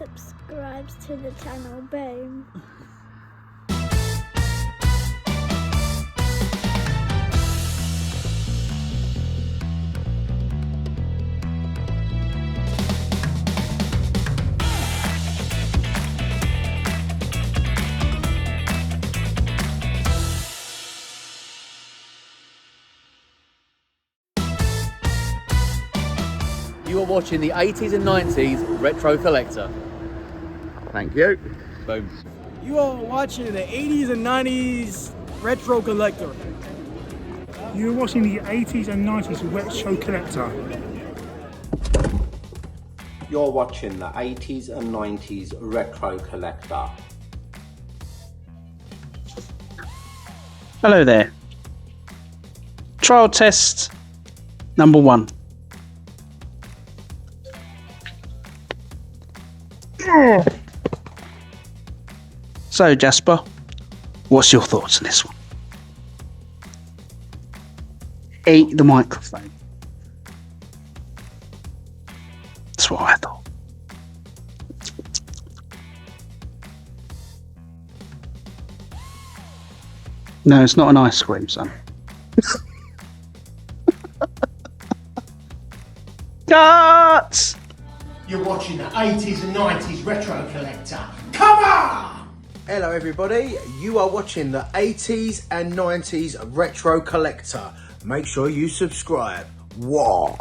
subscribes to the channel. Boom. You are watching the 80s and 90s Retro Collector. Thank you. Boom. You are watching the 80s and 90s Retro Collector. You're watching the 80s and 90s Retro Collector. You're watching the 80s and 90s Retro Collector. Hello there. Trial test number 1. So Jasper, what's your thoughts on this one? Eat the microphone. That's what I thought. No, it's not an ice cream, son. Cut! You're watching the 80s and 90s Retro Collector. Come on! Hello everybody, you are watching the 80s and 90s Retro Collector. Make sure you subscribe. Whoa!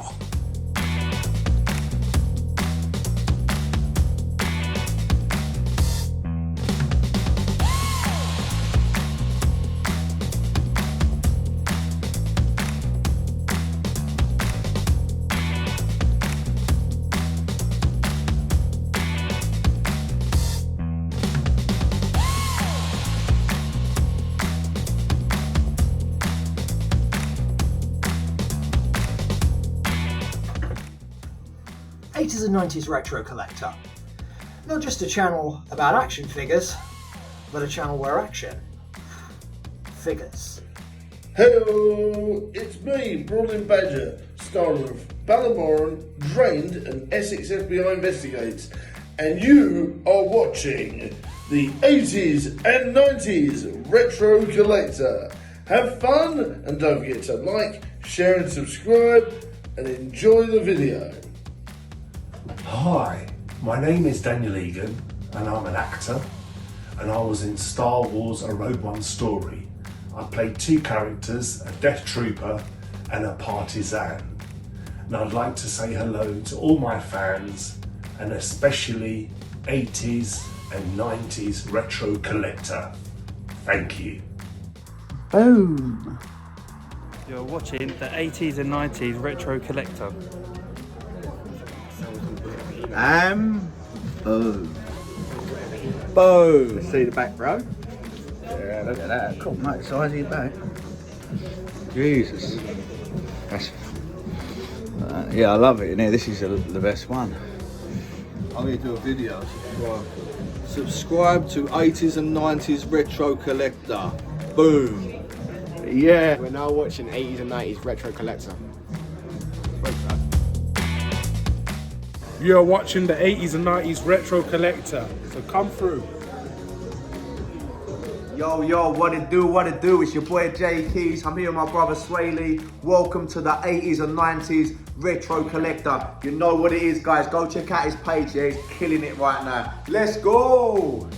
'80s and 90s Retro Collector. Not just a channel about action figures, but a channel where action figures. Hello, it's me, Brawling Badger, star of Ballamoran, Drained and Essex FBI Investigates, and you are watching the 80s and 90s Retro Collector. Have fun and don't forget to like, share and subscribe and enjoy the video. Hi, my name is Daniel Egan and I'm an actor, and I was in Star Wars A Rogue One Story. I played 2 characters, a Death Trooper and a Partisan. And I'd like to say hello to all my fans, and especially 80s and 90s Retro Collector. Thank you. Boom. You're watching the 80s and 90s Retro Collector. Boom. Boom. See the back, bro? Yeah, look at that. Cool, mate. Size of your back. Jesus. That's. Yeah, I love it. Yeah, this is the best one. I'm going to do a video. Subscribe to 80s and 90s Retro Collector. Boom. Yeah. We're now watching 80s and 90s Retro Collector. You're watching the 80s and 90s Retro Collector. So come through. Yo, what it do? It's your boy Jay Keys. I'm here with my brother Swaley. Welcome to the 80s and 90s Retro Collector. You know what it is, guys. Go check out his page. Yeah, he's killing it right now. Let's go!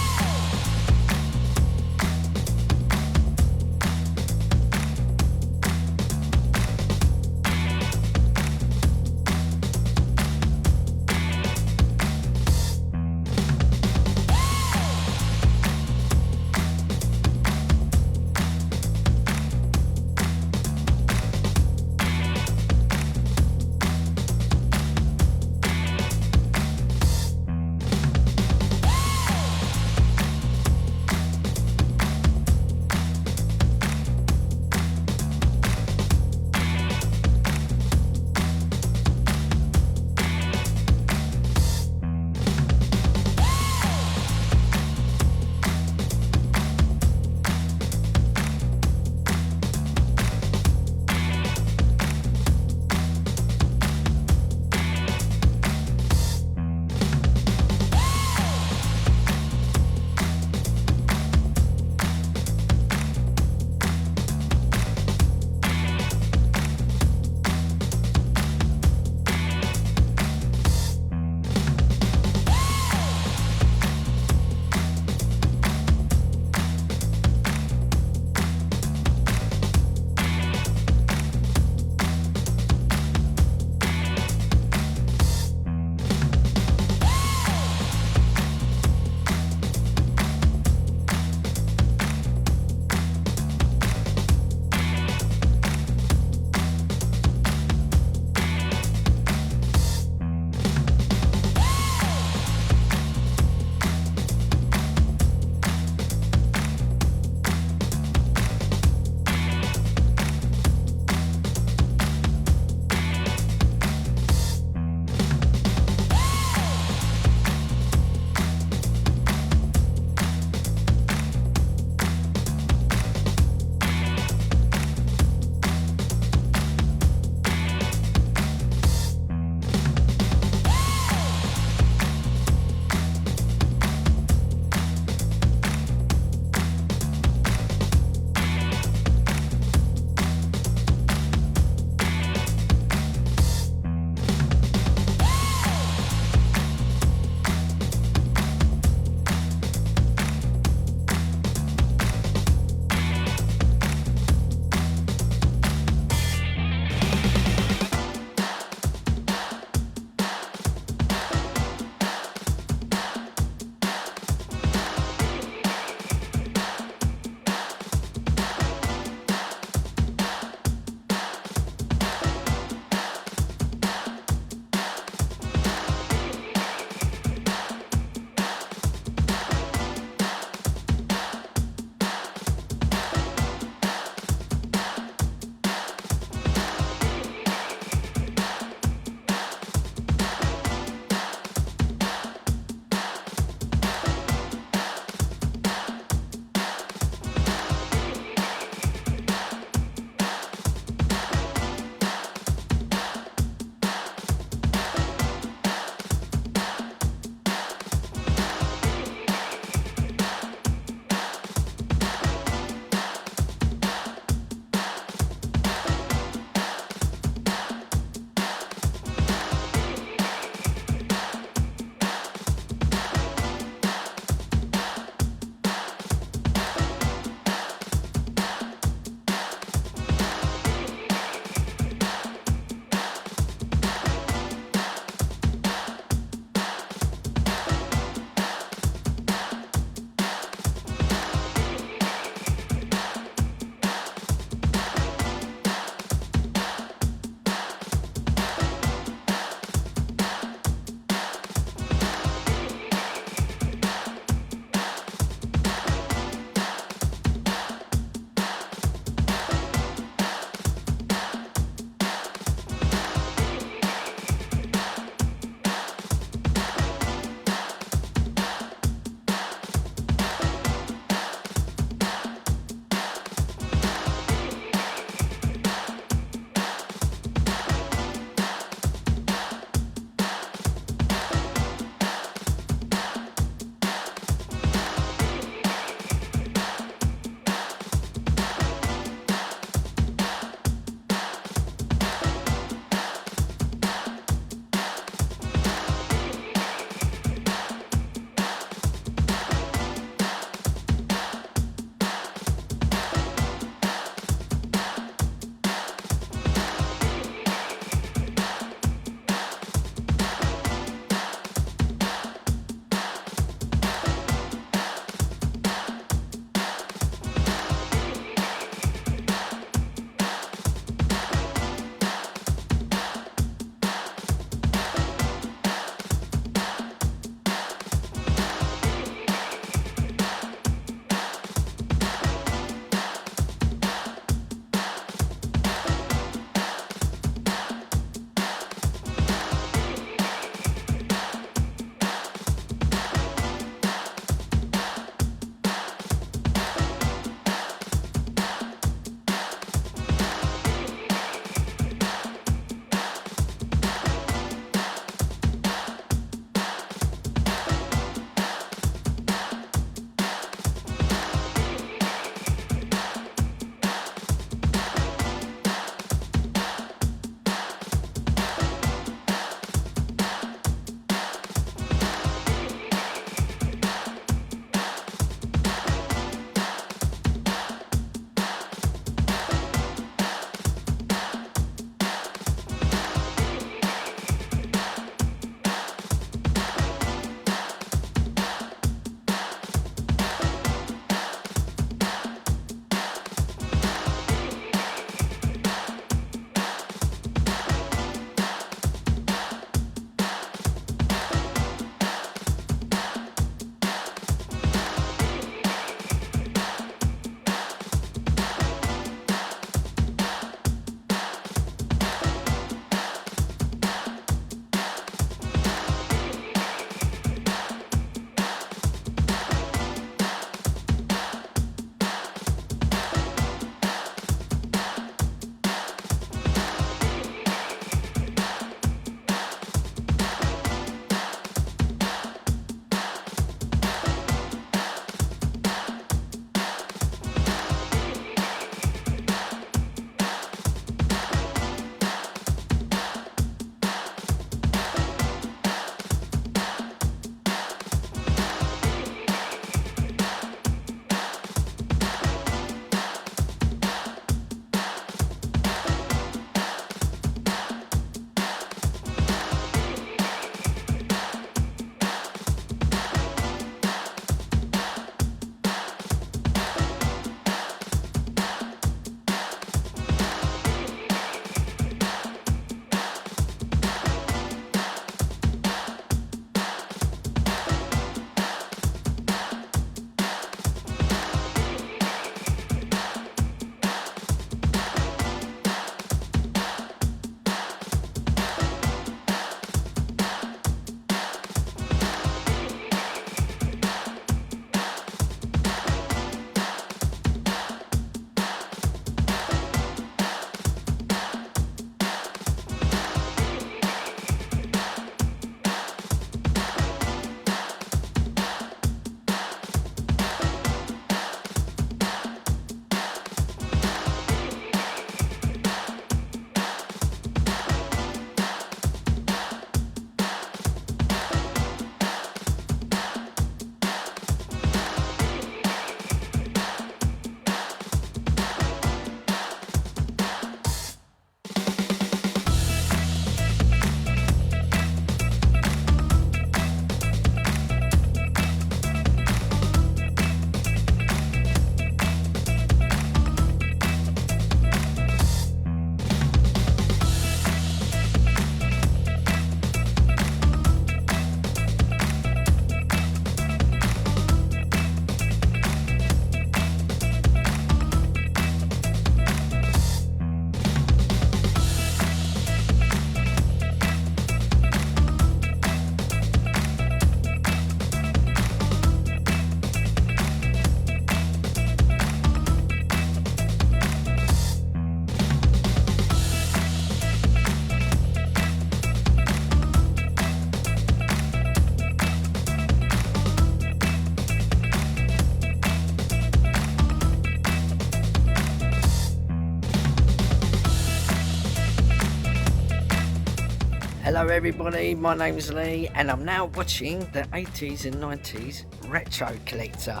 everybody, my name's Lee and I'm now watching the 80s and 90s Retro Collector.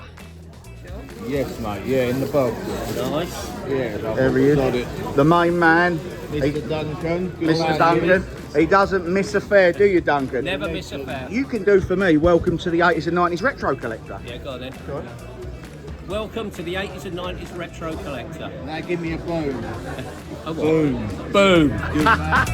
Yes, mate. Yeah, in the box. Nice. Yeah, there he is. The main man, Mr. Duncan. Mr. Duncan. He doesn't miss a fair, do you, Duncan? Never miss a fair. You can do for me. Welcome to the 80s and 90s Retro Collector. Yeah, go on then. Welcome to the 80s and 90s Retro Collector. Now give me a boom. A what? Boom. Boom. Good man.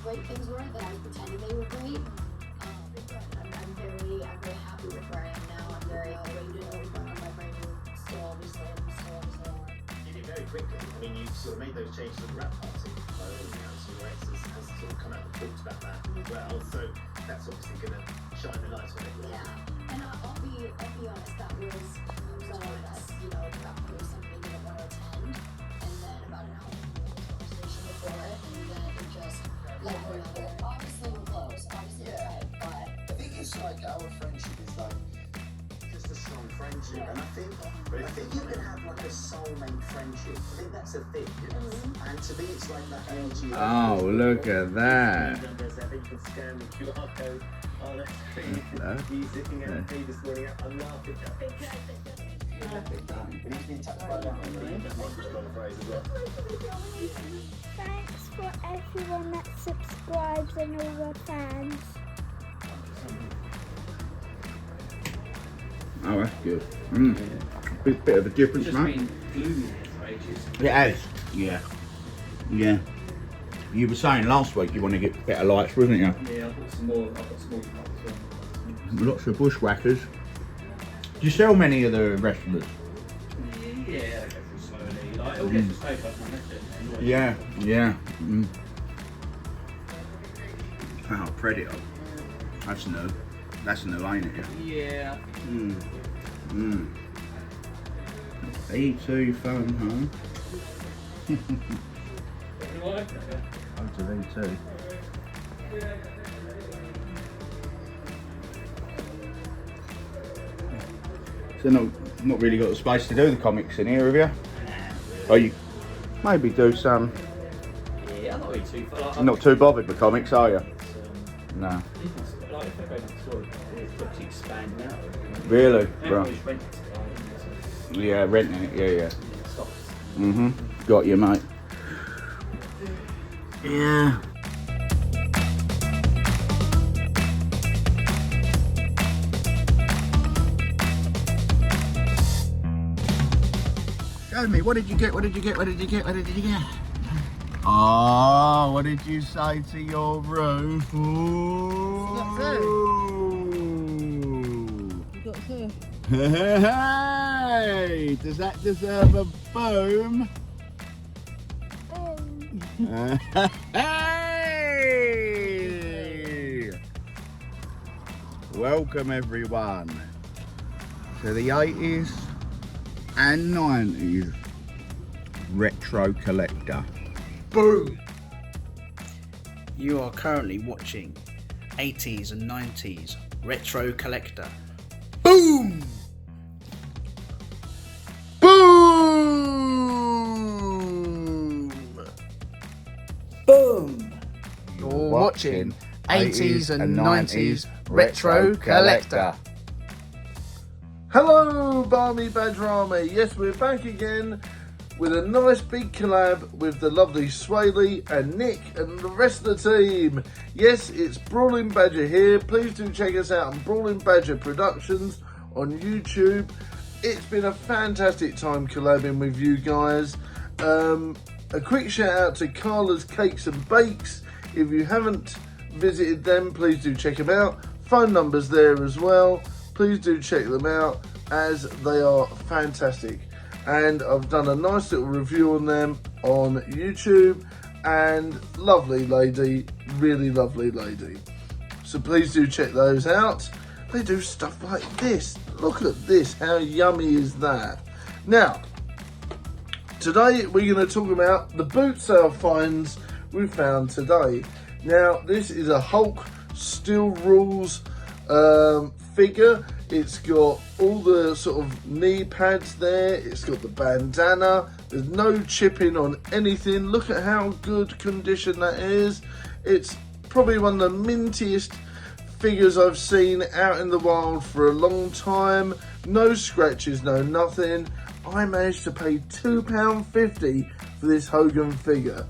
Great things were that I was pretending they were great. I'm very happy with where I am now. I'm very ready to know what's going on in my brain. Still obviously on. You did very quickly. I mean, you sort of made those changes at the rap party. Some Rex has sort of come out and talked about that as well. So that's obviously going to shine the light on it. Yeah, and I'll be honest. That was on us. You know, that was something we didn't want to attend, and then about an hour conversation before it, and then it just. Like obviously we're close, obviously we're tight, but I think it's like our friendship is like just a strong friendship, and I think you can have like a soulmate friendship. I think that's a thing, you know? And to me it's like that energy. Oh, look at that. Numbers, I think you can scan the QR code. Oh, that's great. He's looking at me this morning. I'm laughing. But he's been touched by that Thanks for everyone that subscribes and all the fans. Oh, that's good. Bit of a difference, Just mate. been gloomy for ages. It has. Yeah. Yeah. You were saying last week you want to get better lights, wasn't you? Yeah, I've got some more. I've got some more as well. Lots of bushwhackers. Do you sell many of the wrestlers? Yeah, I go through slowly. Like, it'll get to a stage like my method. Yeah, yeah. Oh, Predator. That's new. That's new, ain't it? Yeah. E2 phone, huh? Out of E2. So not really got the space to do the comics in here, have you? Oh, you maybe do some. Yeah, I'm not really too far. Like, Not too bothered with comics, are you? No. Like, if I go next door, it's got to expand now. Really? And Right. always rent it. Yeah, renting it. Yeah. Stocks. Got you, mate. Yeah. Show me, what did you get? What did you get? What did you get? What did you get? Oh, what did you say to your roof? Ooh. You got to. Hey, does that deserve a boom? Hey! Welcome everyone to the 80s and 90s Retro Collector. Boom! You are currently watching 80s and 90s Retro Collector. Boom! Boom! Boom! You're watching 80s and 90s Retro Collector. Hello, Barmy Badger Army. Yes, we're back again with a nice big collab with the lovely Swaley and Nick and the rest of the team. Yes, it's Brawling Badger here. Please do check us out on Brawling Badger Productions on YouTube. It's been a fantastic time collabing with you guys. A quick shout out to Carla's Cakes and Bakes. If you haven't visited them, please do check them out. Phone numbers there as well. Please do check them out as they are fantastic. And I've done a nice little review on them on YouTube, and lovely lady, really lovely lady. So please do check those out. they do stuff like this. Look at this, how yummy is that? Now, today we're going to talk about the boot sale finds we found today. Now, this is a Hulk Steel Rules figure. It's got all the sort of knee pads there. It's got the bandana. There's no chipping on anything. Look at how good condition that is. It's probably one of the mintiest figures I've seen out in the wild for a long time. No scratches, no nothing. I managed to pay £2.50 for this Hogan figure.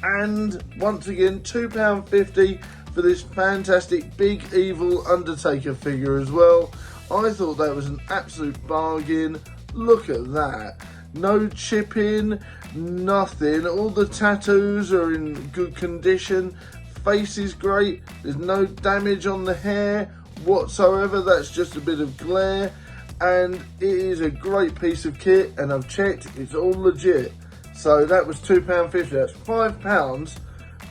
And once again, £2.50 for this fantastic Big Evil Undertaker figure as well. I thought that was an absolute bargain. Look at that. No chipping, nothing. All the tattoos are in good condition. Face is great. There's no damage on the hair whatsoever. That's just a bit of glare. And it is a great piece of kit. And I've checked, it's all legit. So that was £2.50. That's £5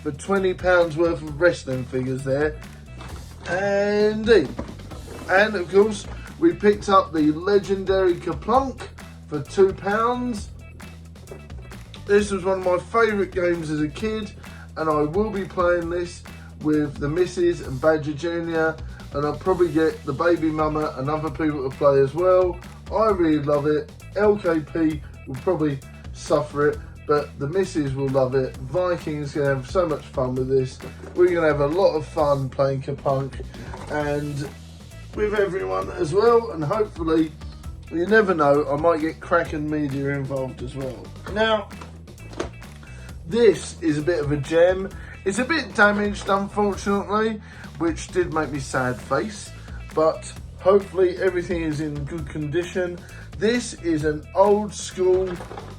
for £20 worth of wrestling figures there. Indeed. And of course, we picked up the legendary Kaplunk for £2. This was one of my favourite games as a kid, and I will be playing this with the missus and Badger Jr. And I'll probably get the baby mama and other people to play as well. I really love it. LKP will probably suffer it, but the missus will love it. Viking's going to have so much fun with this. We're going to have a lot of fun playing Kapunk and with everyone as well, and hopefully, you never know, I might get Kraken Media involved as well. Now, this is a bit of a gem. It's a bit damaged, unfortunately, which did make me sad face, but hopefully everything is in good condition. This is an old school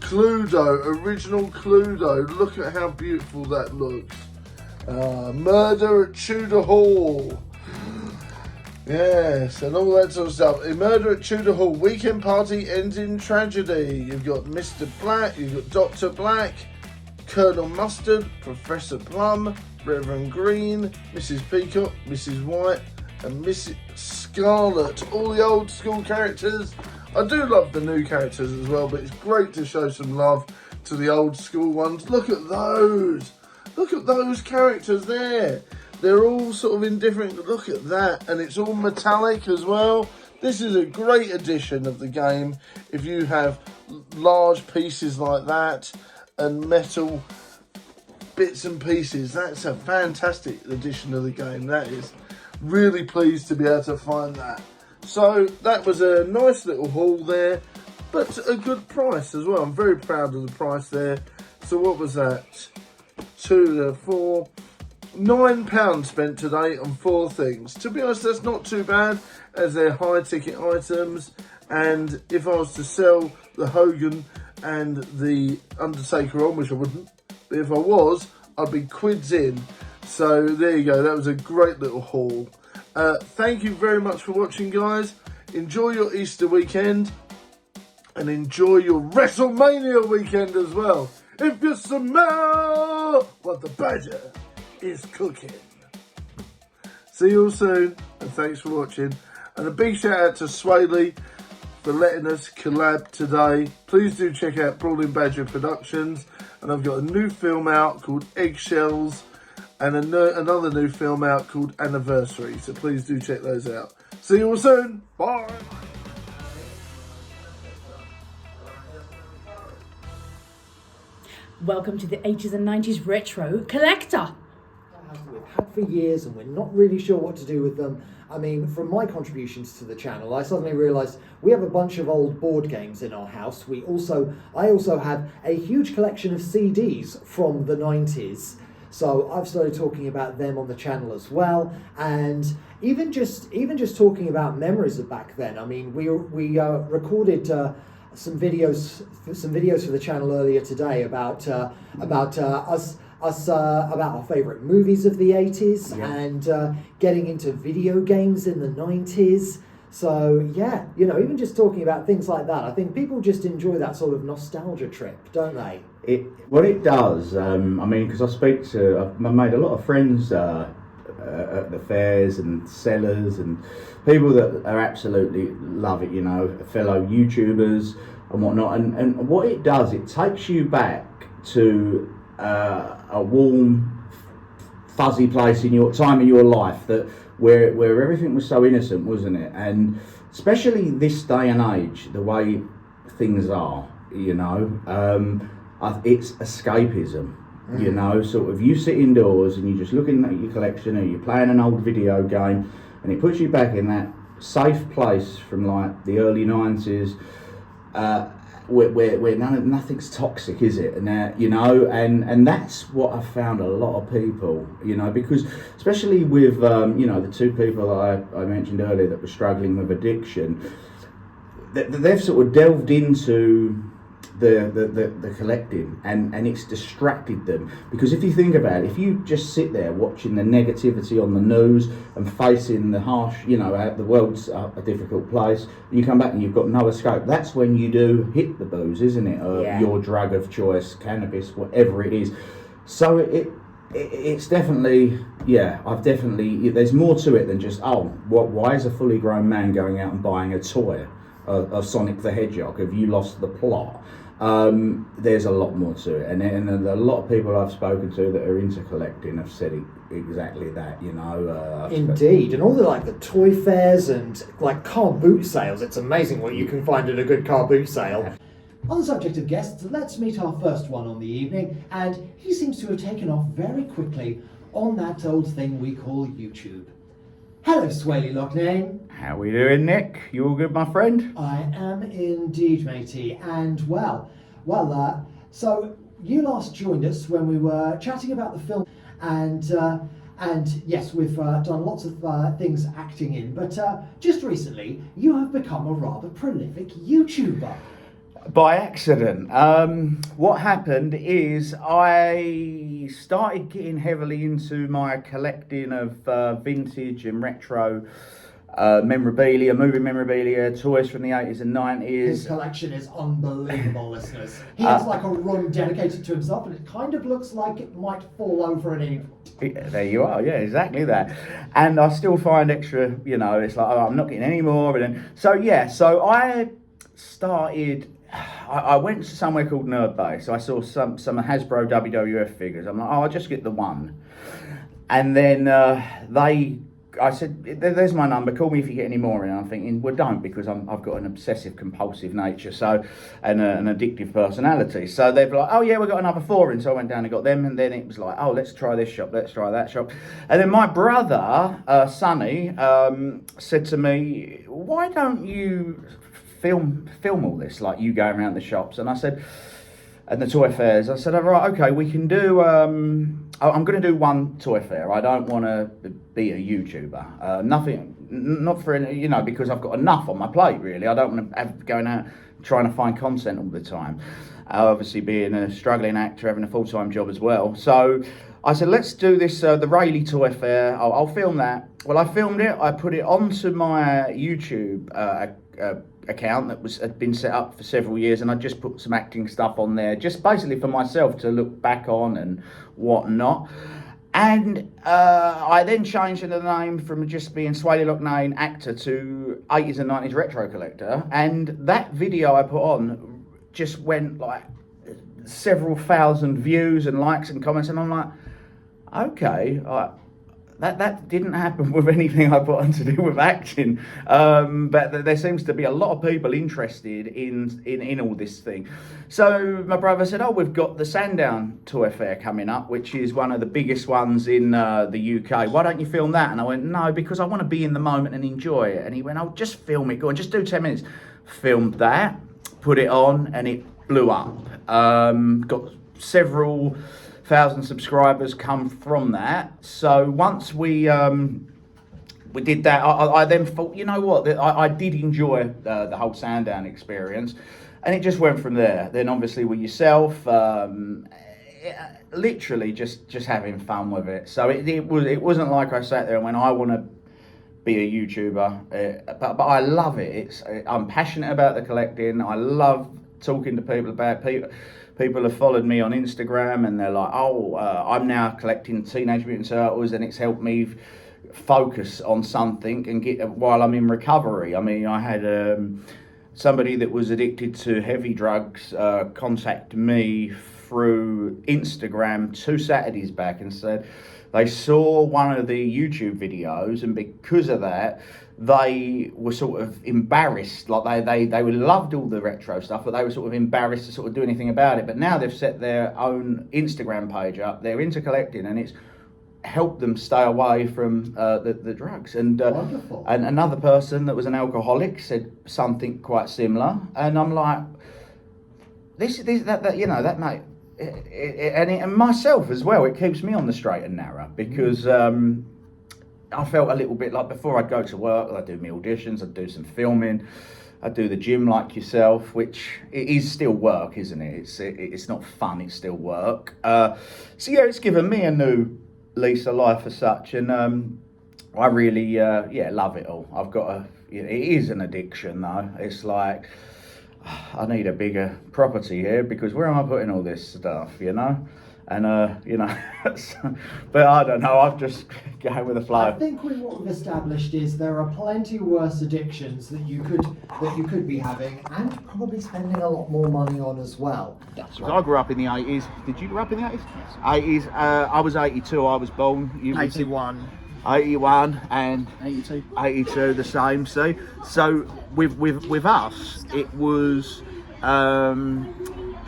Cluedo, original Cluedo. Look at how beautiful that looks. Murder at Tudor Hall. Yes, and all that sort of stuff. A murder at Tudor Hall. Weekend party ends in tragedy. You've got Mr. Black, you've got Dr. Black, Colonel Mustard, Professor Plum, Reverend Green, Mrs. Peacock, Mrs. White, and Mrs. Scarlet. All the old school characters. I do love the new characters as well, but it's great to show some love to the old school ones. Look at those. Look at those characters there. They're all sort of in different, look at that, and it's all metallic as well. This is a great addition of the game if you have large pieces like that and metal bits and pieces. That's a fantastic addition of the game. That is really pleased to be able to find that. So that was a nice little haul there, but a good price as well. I'm very proud of the price there. So what was that? £9 spent today on 4 things. To be honest, that's not too bad as they're high ticket items. And if I was to sell the Hogan and the Undertaker on, which I wouldn't, but if I was, I'd be quids in. So there you go. That was a great little haul. Thank you very much for watching, guys. Enjoy your Easter weekend and enjoy your WrestleMania weekend as well. If you smell what the Badger is cooking. See you all soon, and thanks for watching. And a big shout out to Swaley for letting us collab today. Please do check out Brawling Badger Productions. And I've got a new film out called Eggshells and another new film out called Anniversary. So please do check those out. See you all soon. Bye. Welcome to the 80s and 90s Retro Collector. We've had for years and we're not really sure what to do with them. I mean, from my contributions to the channel, I suddenly realised we have a bunch of old board games in our house. I also have a huge collection of CDs from the 90s. So I've started talking about them on the channel as well, and even just talking about memories of back then. I mean, we recorded some videos for the channel earlier today about our favourite movies of the 80s, yeah, and getting into video games in the 90s. So yeah, you know, even just talking about things like that, I think people just enjoy that sort of nostalgia trip, don't they? It does. I mean, because I've made a lot of friends at the fairs, and sellers and people that are absolutely love it, you know, fellow YouTubers and whatnot. And what it does, it takes you back to a warm, fuzzy place in your time of your life that where everything was so innocent, wasn't it? And especially this day and age, the way things are, you know, it's escapism. You know, sort of you sit indoors and you're just looking at your collection, or you're playing an old video game, and it puts you back in that safe place from like the early 90s, where nothing's toxic, is it? And you know, and that's what I found a lot of people, you know, because especially with you know, the two people that I mentioned earlier that were struggling with addiction, they've sort of delved into the collecting, and it's distracted them. Because if you think about it, if you just sit there watching the negativity on the news and facing the harsh, you know, the world's a difficult place, and you come back and you've got no escape, that's when you do hit the booze, isn't it? Your drug of choice, cannabis, whatever it is. So it's definitely, yeah, there's more to it than just, why is a fully grown man going out and buying a toy of Sonic the Hedgehog? Have you lost the plot? There's a lot more to it, and a lot of people I've spoken to that are into collecting have said exactly that, you know. Indeed, and all the toy fairs and like car boot sales, it's amazing what you can find at a good car boot sale. On the subject of guests, let's meet our first one on the evening, and he seems to have taken off very quickly on that old thing we call YouTube. Hello, Swaley Loughnane. How we doing, Nick? You all good, my friend? I am indeed, matey. And so you last joined us when we were chatting about the film, and yes, we've done lots of things acting in, but just recently you have become a rather prolific YouTuber. By accident. What happened is I started getting heavily into my collecting of vintage and retro memorabilia, movie memorabilia, toys from the 80s and 90s. His collection is unbelievable, listeners. He has like a room dedicated to himself, and it kind of looks like it might fall over at any point. There you are, yeah, exactly that. And I still find extra, you know, it's like, I'm not getting any more. And then, so I started... I went to somewhere called Nerd Bay, so I saw some Hasbro WWF figures. I'm like, I'll just get the one. And then I said, there's my number, call me if you get any more. And I'm thinking, well, don't, because I've got an obsessive compulsive nature, and an addictive personality. So they've like, oh yeah, we've got another 4 in. So I went down and got them, and then it was like, oh, let's try this shop, let's try that shop. And then my brother, Sonny, said to me, why don't you film all this, like you going around the shops? And I said, and the toy fairs, I said, all right, okay, we can do, I'm going to do one toy fair. I don't want to be a YouTuber. Not for any, you know, because I've got enough on my plate, really. I don't want to have going out trying to find content all the time. Obviously being a struggling actor, having a full-time job as well. So I said, let's do this, the Rayleigh Toy Fair. I'll film that. Well, I filmed it. I put it onto my YouTube account that had been set up for several years, and I just put some acting stuff on there, just basically for myself to look back on and whatnot. And I then changed the name from just being Swaley Loughnane actor to 80s and 90s retro collector, and that video I put on just went like several thousand views and likes and comments, and I'm like, okay, that didn't happen with anything I put on to do with acting, but there seems to be a lot of people interested in all this thing. So my brother said, oh, we've got the Sandown Toy Fair coming up, which is one of the biggest ones in the UK. Why don't you film that? And I went, no, because I want to be in the moment and enjoy it. And he went, oh, just film it, go on, just do 10 minutes. Filmed that, put it on, and it blew up. Got several thousand subscribers come from that. So once we did that, I then thought, you know what, I did enjoy the whole Sandown experience, and it just went from there. Then obviously with yourself, literally just having fun with it. So it wasn't like I sat there and went, I want to be a YouTuber, but I love it. I'm passionate about the collecting. I love talking to people about people have followed me on Instagram and they're like, oh, I'm now collecting Teenage Mutant Turtles and it's helped me focus on something and get while I'm in recovery. I mean, I had somebody that was addicted to heavy drugs contact me through Instagram 2 Saturdays back and said they saw one of the YouTube videos, and because of that they were sort of embarrassed. Like they loved all the retro stuff, but they were sort of embarrassed to sort of do anything about it. But now they've set their own Instagram page up, they're into collecting, and it's helped them stay away from the drugs. And and another person that was an alcoholic said something quite similar, and I'm like, that you know, that mate, and myself as well, it keeps me on the straight and narrow, because I felt a little bit like before I'd go to work, I'd do my auditions, I'd do some filming, I'd do the gym like yourself, which it is still work, isn't it? It's not fun, it's still work. So yeah, it's given me a new lease of life as such, and I really love it all. I've got it is an addiction though. It's like, I need a bigger property here, because where am I putting all this stuff, you know? And you know, but I don't know, I've just going with the flow. I think what we've established is there are plenty worse addictions that you could be having, and probably spending a lot more money on as well. That's right. I grew up in the 80s. Did you grow up in the 80s? Yes. 80s. I was 82. I was born. You 81. 81 and 82. 82, the same. See, so with us, it was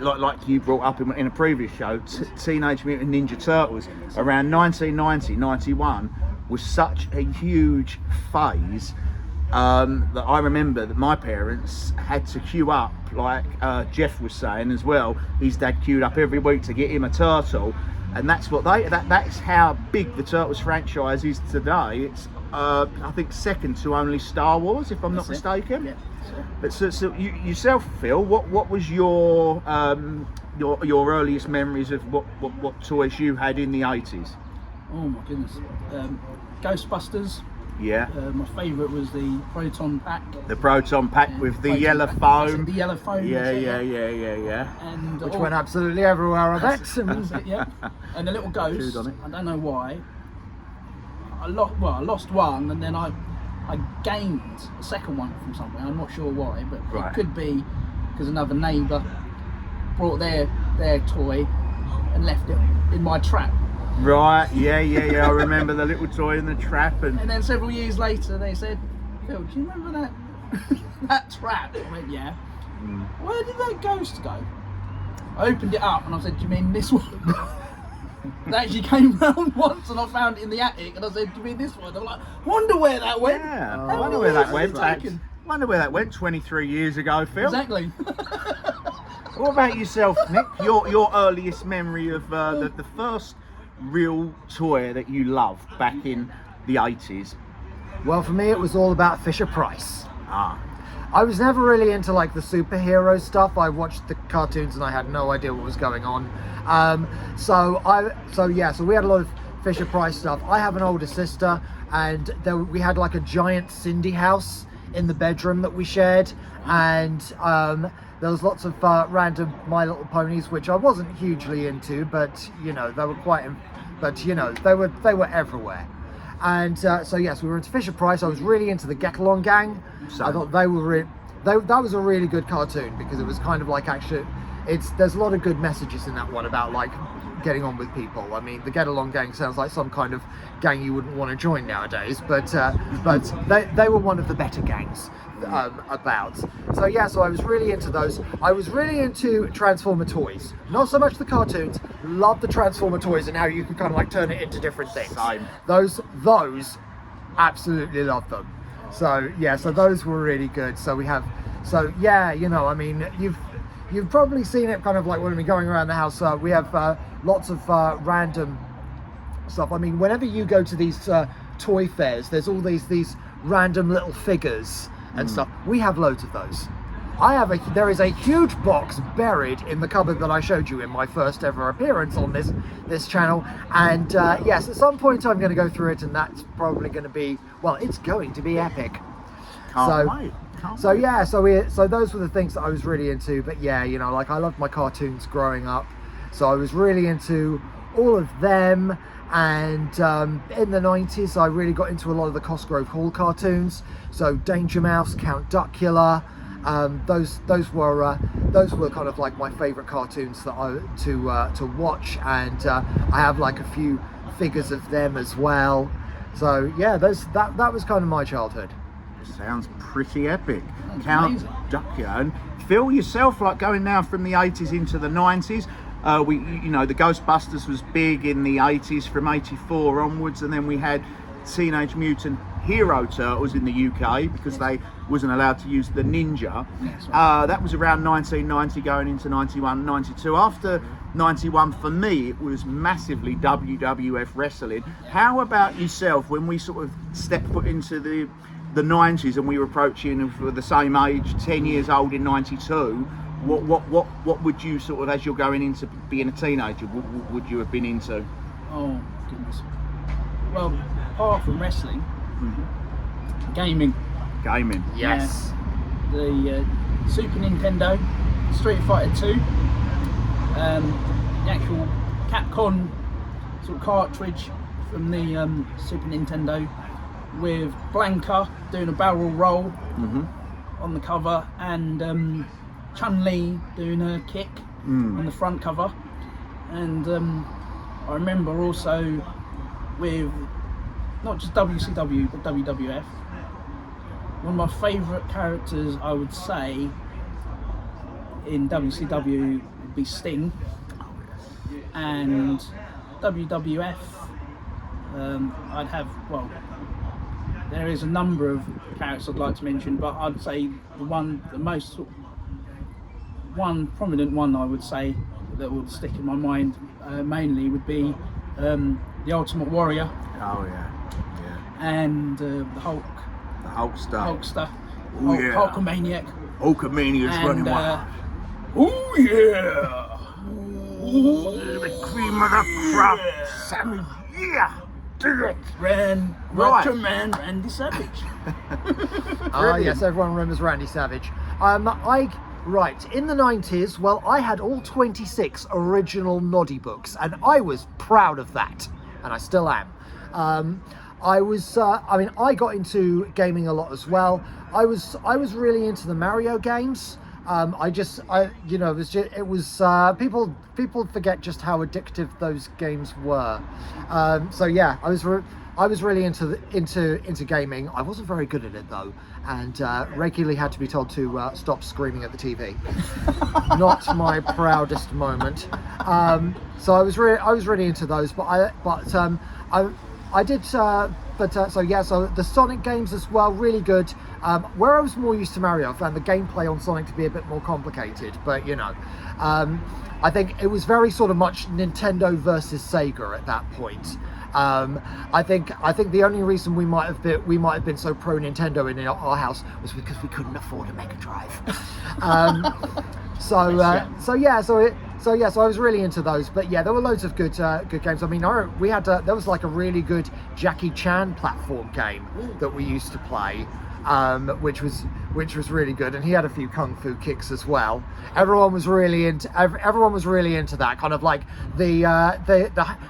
like you brought up in a previous show, Teenage Mutant Ninja Turtles around 1990, 91 was such a huge phase that I remember that my parents had to queue up, like Jeff was saying as well, his dad queued up every week to get him a turtle, and that's what that's how big the Turtles franchise is today. It's I think second to only Star Wars, if I'm not mistaken. Yeah. But so you yourself, Phil, what was your earliest memories of what toys you had in the 80s? Oh my goodness, Ghostbusters. Yeah. My favourite was the Proton Pack. The Proton Pack with the yellow foam. The yellow foam. Yeah. And which went absolutely everywhere, I bet. That's it, yeah. And the little ghost. I don't know why. I lost one, and then I gained a second one from somewhere. I'm not sure why, but it could be because another neighbour brought their toy and left it in my trap. Right, yeah. I remember the little toy in the trap, and then several years later they said, Phil, do you remember that that trap? I went, yeah. Where did that ghost go? I opened it up and I said, do you mean this one? They actually came round once and I found it in the attic, and I said, do you mean this one? I'm like, wonder where that went. Yeah, I wonder where that went. Wonder where that went 23 years ago, Phil. Exactly. What about yourself, Nick? Your earliest memory of the first real toy that you loved back in the 80s? Well, for me it was all about Fisher-Price. I was never really into like the superhero stuff. I watched the cartoons and I had no idea what was going on. So we had a lot of Fisher-Price stuff. I have an older sister, and we had like a giant Cindy house in the bedroom that we shared, and there was lots of random My Little Ponies, which I wasn't hugely into, but you know they were they were everywhere. And so yes, we were into Fisher-Price. I was really into the Get Along Gang. I thought they were that was a really good cartoon, because it was kind of like actually there's a lot of good messages in that one about like getting on with people. I mean, the Get Along Gang sounds like some kind of gang you wouldn't want to join nowadays, but they were one of the better gangs about. So yeah, so I was really into those. I was really into Transformer toys, not so much the cartoons. Love the Transformer toys and how you can kind of like turn it into different things. Those absolutely love them. So yeah, so those were really good. You know, I mean, you've probably seen it kind of like when we're going around the house. We have lots of random stuff. I mean, whenever you go to these toy fairs, there's all these random little figures and stuff. We have loads of those. There is a huge box buried in the cupboard that I showed you in my first ever appearance on this channel. And yes, at some point I'm going to go through it, and that's probably going to be, well, it's going to be epic. Can't wait. So yeah, so those were the things that I was really into. But yeah, you know, like I loved my cartoons growing up, so I was really into all of them. And in the 90s, I really got into a lot of the Cosgrove Hall cartoons. So Danger Mouse, Count Duckula, those were kind of like my favourite cartoons that to watch. And I have like a few figures of them as well. So yeah, that was kind of my childhood. Sounds pretty epic. Count Duckula. And Phil, yourself, like going now from the 80s into the 90s. You know, the Ghostbusters was big in the 80s from 84 onwards, and then we had Teenage Mutant Hero Turtles in the UK because they wasn't allowed to use the ninja. That was around 1990 going into 91, 92. After 91, for me, it was massively WWF wrestling. How about yourself, when we sort of stepped foot into the 90s and we were approaching for the same age, 10 years old in 92, what would you sort of, as you're going into being a teenager, would you have been into? Oh goodness. Well, apart from wrestling, gaming. Yes. Yeah. The Super Nintendo, Street Fighter 2, the actual Capcom sort of cartridge from the Super Nintendo with Blanca doing a barrel roll on the cover, and Chun-Li doing a kick on the front cover. And I remember also with not just WCW but WWF, one of my favourite characters, I would say, in WCW would be Sting. And WWF, I'd have, well, there is a number of characters I'd like to mention, but I'd say one prominent one I would say that would stick in my mind mainly would be the Ultimate Warrior. Oh yeah. And the Hulk. The Hulkster. Hulkamaniac. Hulkamaniac's running wild. Oh yeah. The cream of the crop, Sammy. Yeah. Do it. Macho Man Randy Savage. Yes, everyone remembers Randy Savage. Right, in the 90s, well, I had all 26 original Noddy books, and I was proud of that, and I still am. I got into gaming a lot as well. I was really into the Mario games. People forget just how addictive those games were. So yeah, I was really into gaming. I wasn't very good at it though, and regularly had to be told to stop screaming at the TV. Not my proudest moment. So I was really into those, so the Sonic games as well, really good. Where I was more used to Mario, I found the gameplay on Sonic to be a bit more complicated, but you know, I think it was very sort of much Nintendo versus Sega at that point. I think the only reason we might have been so pro Nintendo in our house was because we couldn't afford a Mega Drive. So I was really into those. But yeah, there were loads of good games. I mean, there was like a really good Jackie Chan platform game that we used to play. Which was really good, and he had a few kung fu kicks as well. Everyone was really into that kind of like the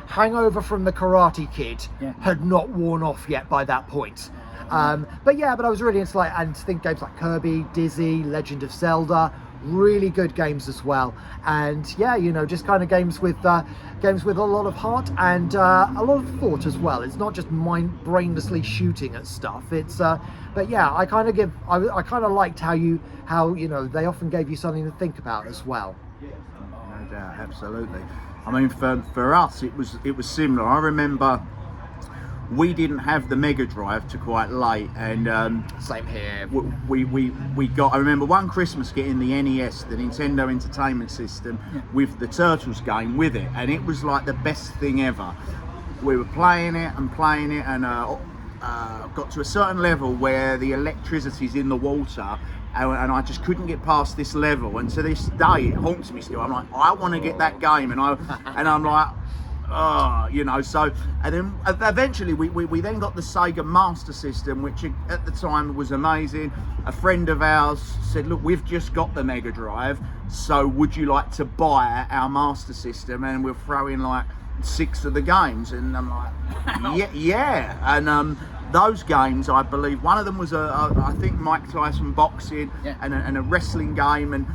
hangover from the Karate Kid had not worn off yet by that point. But I was really into games like Kirby, Dizzy, Legend of Zelda. Really good games as well, and yeah, you know, just kind of games with a lot of heart and a lot of thought as well. It's not just brainlessly shooting at stuff. It's but yeah, I kind of liked how you know they often gave you something to think about as well. No doubt, absolutely. I mean, for us, it was similar. I remember we didn't have the Mega Drive to quite late, and same here. We got. I remember one Christmas getting the NES, the Nintendo Entertainment System, with the Turtles game with it, and it was like the best thing ever. We were playing it, and got to a certain level where the electricity's in the water, and I just couldn't get past this level. And to this day, it haunts me still. I'm like, I want to get that game, and I'm like. you know. So, and then eventually we then got the Sega Master System, which at the time was amazing. A friend of ours said, look, we've just got the Mega Drive, so would you like to buy our Master System, and we'll throw in like 6 of the games? And I'm like, yeah. And those games, I believe, one of them was I think Mike Tyson boxing, and a wrestling game, and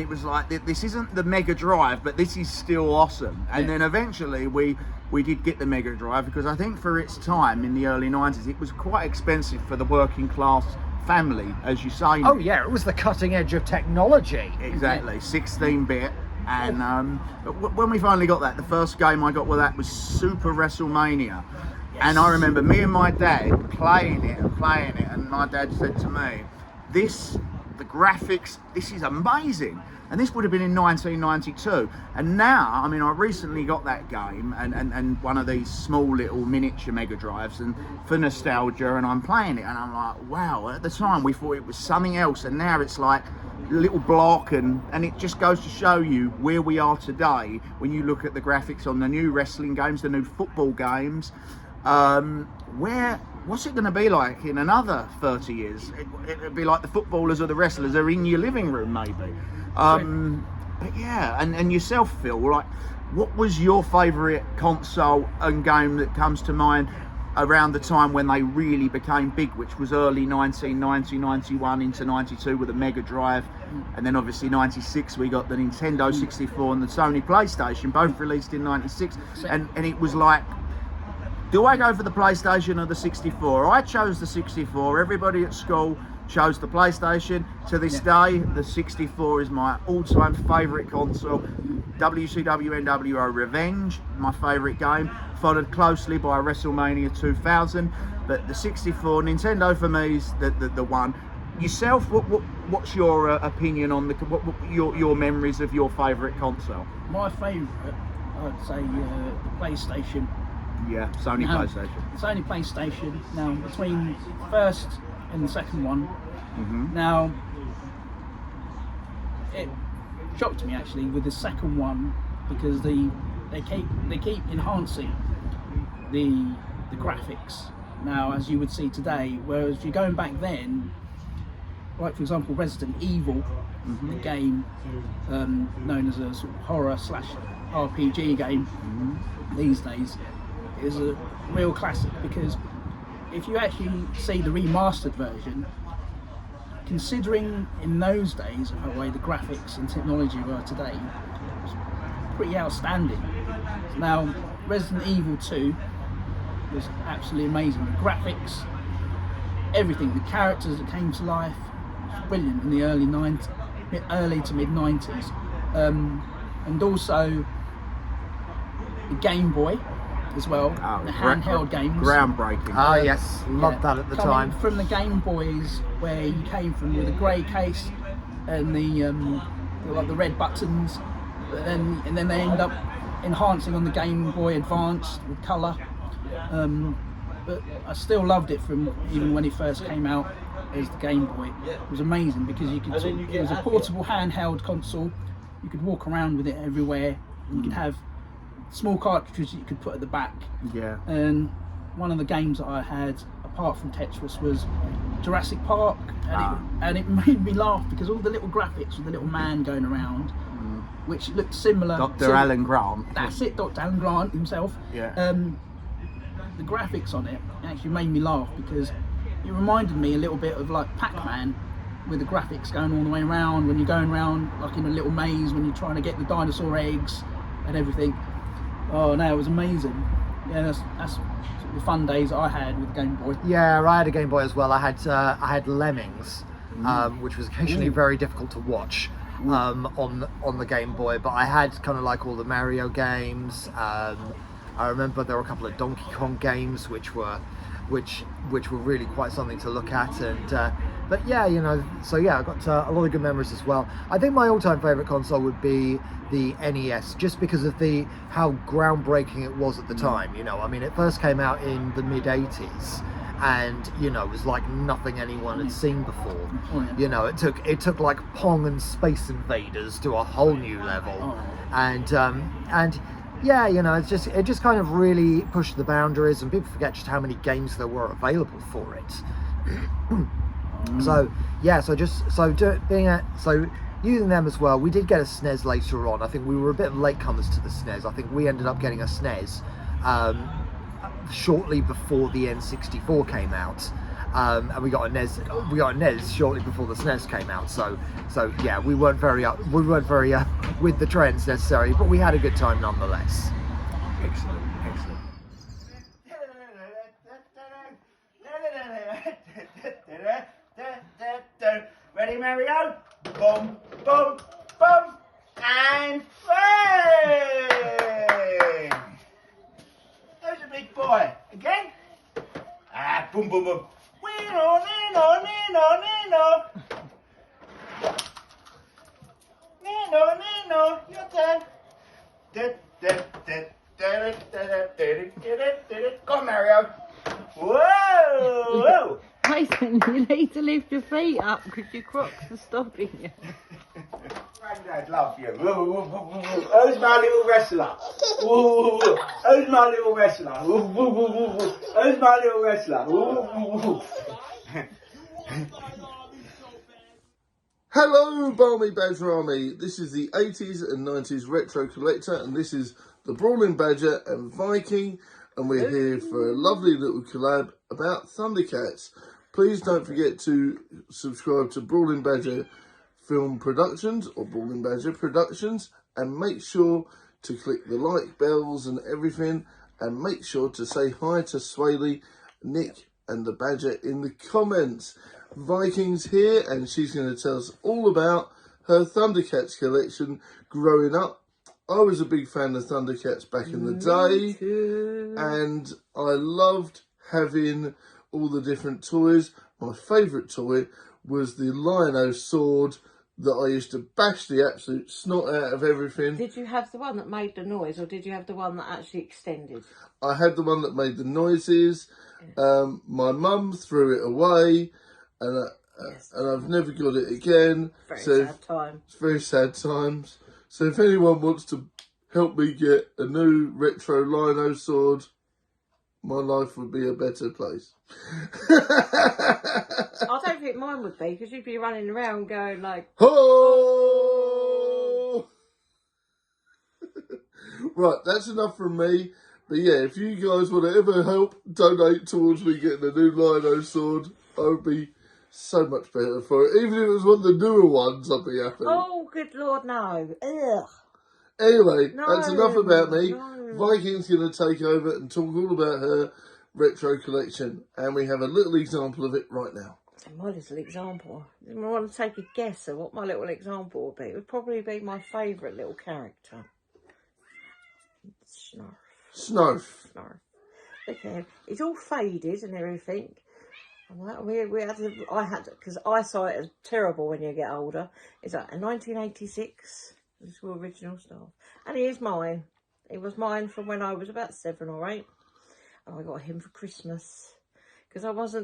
it was like, this isn't the Mega Drive, but this is still awesome. And then eventually we did get the Mega Drive, because I think for its time in the early 90s, it was quite expensive for the working class family, as you say. Oh yeah, it was the cutting edge of technology. Exactly, 16-bit. And when we finally got that, the first game I got with that was Super WrestleMania. And I remember me and my dad playing it, and my dad said to me, the graphics, this is amazing. And this would have been in 1992. And now, I mean, I recently got that game and one of these small little miniature Mega Drives, and for nostalgia, and I'm playing it, and I'm like, wow, at the time we thought it was something else, and now it's like a little block, and it just goes to show you where we are today when you look at the graphics on the new wrestling games, the new football games. What's it going to be like in another 30 years? It'll be like the footballers or the wrestlers are in your living room, maybe. But yeah, and yourself, Phil, like, what was your favourite console and game that comes to mind around the time when they really became big, which was early 1990, 91 into 92 with the Mega Drive, and then obviously 96 we got the Nintendo 64 and the Sony PlayStation, both released in 96, and it was like, do I go for the PlayStation or the 64? I chose the 64. Everybody at school chose the PlayStation. To this day, the 64 is my all-time favourite console. WCW NWO Revenge, my favourite game, followed closely by WrestleMania 2000. But the 64, Nintendo for me is the one. Yourself, what's your opinion on your memories of your favourite console? My favourite, I'd say the PlayStation. Yeah, Sony PlayStation. Sony PlayStation. Now, between the first and the second one, now it shocked me actually with the second one, because they keep enhancing the graphics. Now, as you would see today, whereas if you're going back then, like for example Resident Evil, the game known as a sort of horror / RPG game these days, is a real classic, because if you actually see the remastered version, considering in those days the way the graphics and technology were today, it's pretty outstanding. Now, Resident Evil 2 was absolutely amazing. The graphics, everything, the characters that came to life, was brilliant in the early to mid 90s, and also the Game Boy as well, the handheld games. Groundbreaking. Ah yes, loved that at the time. From the Game Boys, where you came from with a grey case and the like the red buttons, and then they end up enhancing on the Game Boy Advance with colour. But I still loved it from even when it first came out as the Game Boy. It was amazing because you could it was a portable handheld console. You could walk around with it everywhere. You could have small cartridges you could put at the back. Yeah. And one of the games that I had, apart from Tetris, was Jurassic Park, and it made me laugh because all the little graphics with the little man going around, which looked similar. Dr. Alan Grant. That's it, Dr. Alan Grant himself. Yeah. The graphics on it actually made me laugh because it reminded me a little bit of like Pac-Man, with the graphics going all the way around when you're going around like in a little maze when you're trying to get the dinosaur eggs and everything. Oh no, it was amazing. Yeah, that's sort of the fun days I had with Game Boy. Yeah, I had a Game Boy as well. I had Lemmings, which was occasionally very difficult to watch on the Game Boy. But I had kind of like all the Mario games. I remember there were a couple of Donkey Kong games which were really quite something to look at. And but yeah, you know, so yeah, I got a lot of good memories as well. I think my all-time favorite console would be the NES, just because of how groundbreaking it was at the time. You know, I mean, it first came out in the mid-80s, and you know, it was like nothing anyone had seen before. You know, it took like Pong and Space Invaders to a whole new level. And yeah, you know, it just kind of really pushed the boundaries, and people forget just how many games there were available for it. So yeah, so using them as well. We did get a SNES later on. I think we were a bit of latecomers to the SNES. I think we ended up getting a SNES shortly before the N64 came out. And we got a NES shortly before the SNES came out. So yeah, we weren't very with the trends necessarily, but we had a good time nonetheless. Excellent. Ready, Mario? Boom, boom, boom, and bang! There's a big boy. Again? Ah, boom, boom, boom. Nino, Nino, Nino, Nino. Nino, Nino, your turn. Go on, Mario. Whoa! Mason, you need to lift your feet up because your crocs are stopping you. Granddad, love you. Who's my little wrestler? Who's my little wrestler? Who's my little wrestler? Hello, Balmy Badger Army. This is the 80s and 90s Retro Collector, and this is the Brawling Badger and Viking, and we're here for a lovely little collab about Thundercats. Please don't forget to subscribe to Brawling Badger Film Productions or Brawling Badger Productions, and make sure to click the like bells and everything, and make sure to say hi to Swaley, Nick and the Badger in the comments. Viking's here, and she's going to tell us all about her Thundercats collection growing up. I was a big fan of Thundercats back in the day, and I loved having all the different toys. My favourite toy was the Lion-O sword that I used to bash the absolute snot out of everything. Did you have the one that made the noise, or did you have the one that actually extended? I had the one that made the noises. My mum threw it away, and I've never got it again. Sad time. It's very sad times. So if anyone wants to help me get a new retro Lion-O sword, my life would be a better place. I don't think mine would be, because you'd be running around going like, oh! Right, that's enough from me. But yeah, if you guys want to ever help donate towards me getting a new Lion-O sword, I would be so much better for it. Even if it was one of the newer ones, I'd be happy. oh, good Lord, no. Ugh. Anyway, No, that's enough about me. no. Viking's going to take over and talk all about her retro collection, and we have a little example of it right now. My little example. I want to take a guess at what my little example would be. It would probably be my favourite little character. Snarf. Look at him. It's all faded and everything. I had to, because eyesight is terrible when you get older. It's like a 1986. This is original stuff, and he is mine. It was mine from when I was about 7 or 8, and I got him for Christmas because I was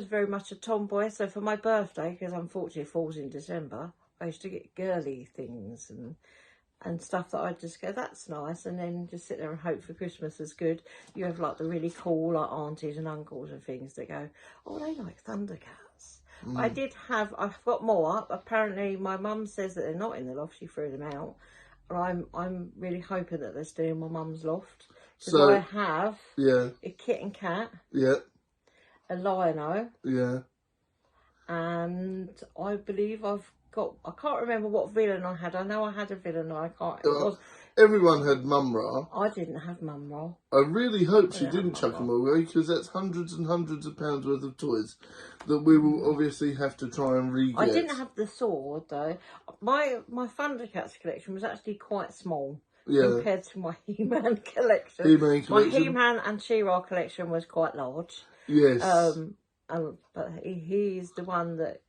very much a tomboy. So for my birthday, because unfortunately it falls in December, I used to get girly things and stuff that I'd just go, that's nice, and then just sit there and hope for Christmas is good. You have like the really cool like aunties and uncles and things that go, oh, they like Thundercats. I've got more. Apparently my mum says that they're not in the loft, she threw them out. And I'm really hoping that they're still in my mum's loft. Because So, I have a kitten cat, a Lion-O, and I believe I've got, I can't remember what villain I had. I know I had a villain, I can't, it was, everyone had Mum-Ra. I didn't have Mum-Ra. I really hope she didn't chuck them away, because that's hundreds and hundreds of pounds worth of toys that we will obviously have to try and re-get. I didn't have the sword though. My Thundercats collection was actually quite small compared to my He-Man collection. My He-Man and She-Ra collection was quite large. Yes. But he's the one that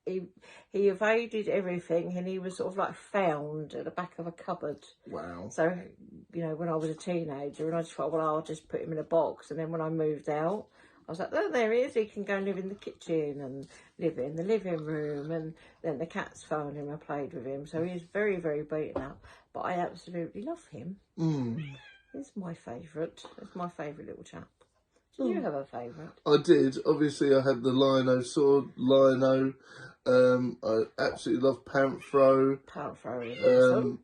he evaded everything, and he was sort of like found at the back of a cupboard. Wow. So, you know, when I was a teenager, and I just thought, well, I'll just put him in a box, and then when I moved out, I was like, oh, there he is. He can go and live in the kitchen and live in the living room. And then the cats found him and played with him. So he's very, very beaten up. But I absolutely love him. He's my favourite. He's my favourite little chap. Do you have a favourite? I did. Obviously, I had the Lino sword, Lino. I absolutely love Panthro. Panthro is awesome.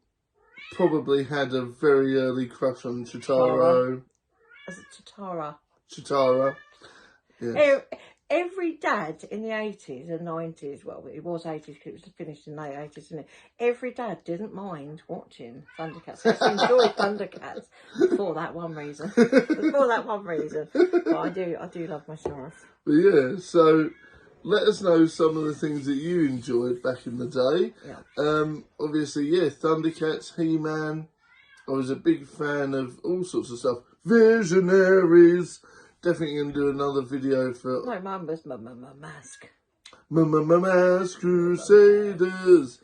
Probably had a very early crush on Chitaro. Is it Chitara? Chitara. Yes. Every dad in the 80s and 90s, well, it was 80s because it was finished in the late 80s, isn't it? Every dad didn't mind watching Thundercats. They actually enjoyed Thundercats for that one reason. But I do love my Sheriff. But yeah, so let us know some of the things that you enjoyed back in the day. Yeah. Obviously, yeah, Thundercats, He-Man. I was a big fan of all sorts of stuff. Visionaries. Definitely going to do another video for... No, mine was Mask. Mask Crusaders.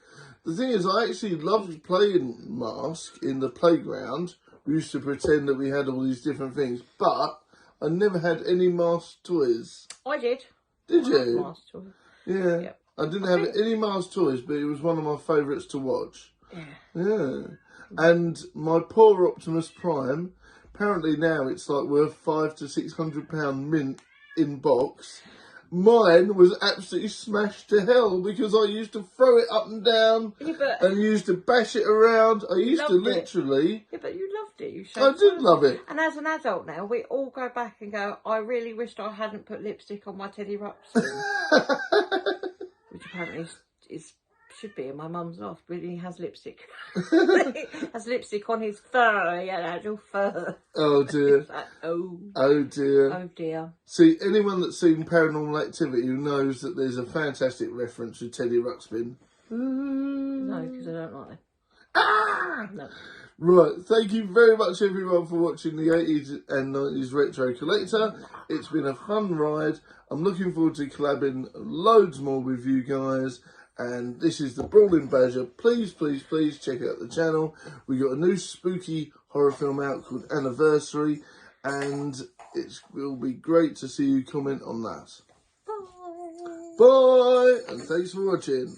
The thing is, I actually loved playing Mask in the playground. We used to pretend that we had all these different things, but I never had any Mask toys. I did. Did I had you? Mask toys. Yeah. Yep. I didn't have any Mask toys, but it was one of my favourites to watch. Yeah. And my poor Optimus Prime... Apparently now it's like worth £500 to £600 mint in box. Mine was absolutely smashed to hell because I used to throw it up and down and used to bash it around. I used to literally... Yeah, but you loved it. I did love it. And as an adult now, we all go back and go, I really wished I hadn't put lipstick on my Teddy Ruxpin. Which apparently should be in my mum's loft, but he has lipstick. He has lipstick on his fur. He had actual fur. Oh dear. Like, oh dear. Oh dear. See, anyone that's seen Paranormal Activity knows that there's a fantastic reference to Teddy Ruxpin. No, because I don't like it. No. Right, thank you very much everyone for watching the 80s and 90s Retro Collector. It's been a fun ride. I'm looking forward to collabing loads more with you guys. And this is the Brawling Badger. Please, please, please check out the channel. We got a new spooky horror film out called Anniversary. And it will be great to see you comment on that. Bye. Bye. And thanks for watching.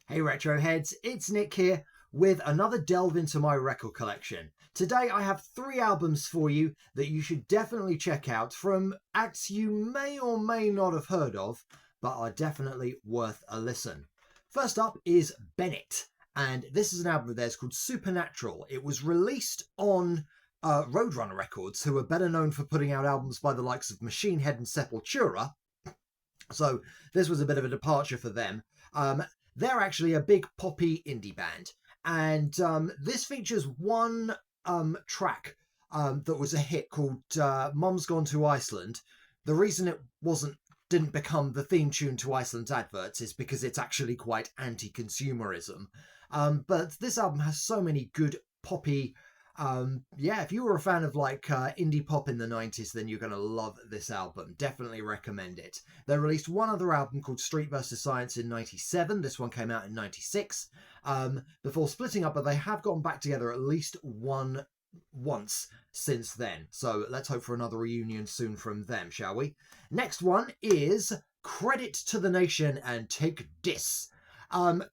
Hey Retro Heads, it's Nick here with another delve into my record collection. Today I have 3 albums for you that you should definitely check out from acts you may or may not have heard of, but are definitely worth a listen. First up is Bennett, and this is an album of theirs called Supernatural. It was released on Roadrunner Records, who are better known for putting out albums by the likes of Machine Head and Sepultura, so this was a bit of a departure for them. They're actually a big poppy indie band, and this features one track that was a hit called Mum's Gone to Iceland. The reason it didn't become the theme tune to Iceland's adverts is because it's actually quite anti-consumerism. But this album has so many good poppy... if you were a fan of like indie pop in the 90s, then you're going to love this album. Definitely recommend it. They released one other album called Street vs. Science in 97. This one came out in 96 before splitting up, but they have gotten back together at least once since then. So let's hope for another reunion soon from them, shall we? Next one is Credit to the Nation and Take Dis.